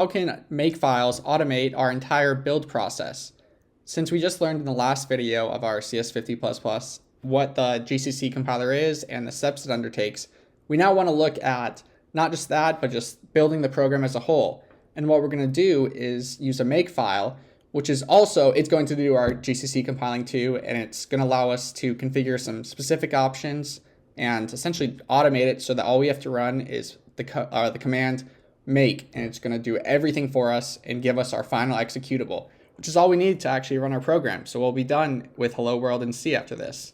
how can Makefiles automate our entire build process? Since we just learned in the last video of our CS50++ what the GCC compiler is and the steps it undertakes, we now want to look at not just that, but just building the program as a whole. And what we're going to do is use a Makefile, which is also, it's going to do our GCC compiling too, and it's going to allow us to configure some specific options and essentially automate it so that all we have to run is the command make, and it's going to do everything for us and give us our final executable, which is all we need to actually run our program. So we'll be done with Hello World and C after this.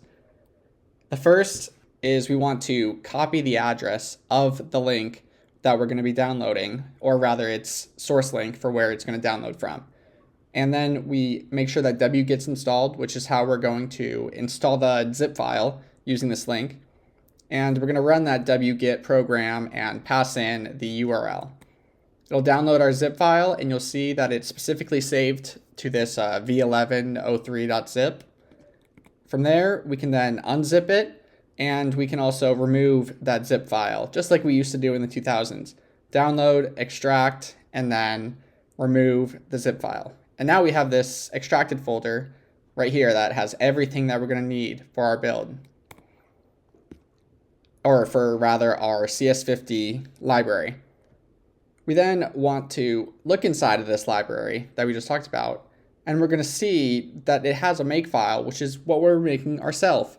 The first is we want to copy the address of the link that we're going to be downloading, or rather its source link for where it's going to download from. And then we make sure that W gets installed, which is how we're going to install the zip file using this link. And we're going to run that wget program and pass in the URL. It'll download our zip file, and you'll see that it's specifically saved to this v1103.zip. From there, we can then unzip it, and we can also remove that zip file, just like we used to do in the 2000s. Download, extract, and then remove the zip file. And now we have this extracted folder right here that has everything that we're going to need for our build. Or for rather our CS50 library. We then want to look inside of this library that we just talked about, and we're going to see that it has a makefile, which is what we're making ourselves.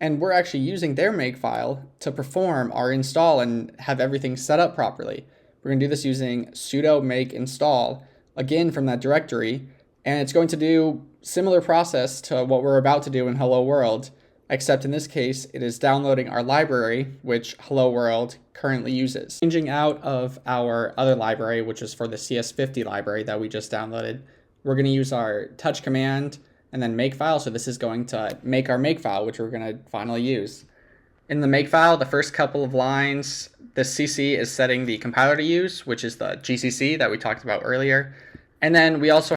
And we're actually using their makefile to perform our install and have everything set up properly. We're going to do this using sudo make install, again from that directory, and it's going to do similar process to what we're about to do in Hello World, except in this case, it is downloading our library, which Hello World currently uses. Changing out of our other library, which is for the CS50 library that we just downloaded, we're going to use our touch command and then makefile. So this is going to make our makefile, which we're going to finally use. In the makefile, the first couple of lines, this CC is setting the compiler to use, which is the GCC that we talked about earlier. And then we also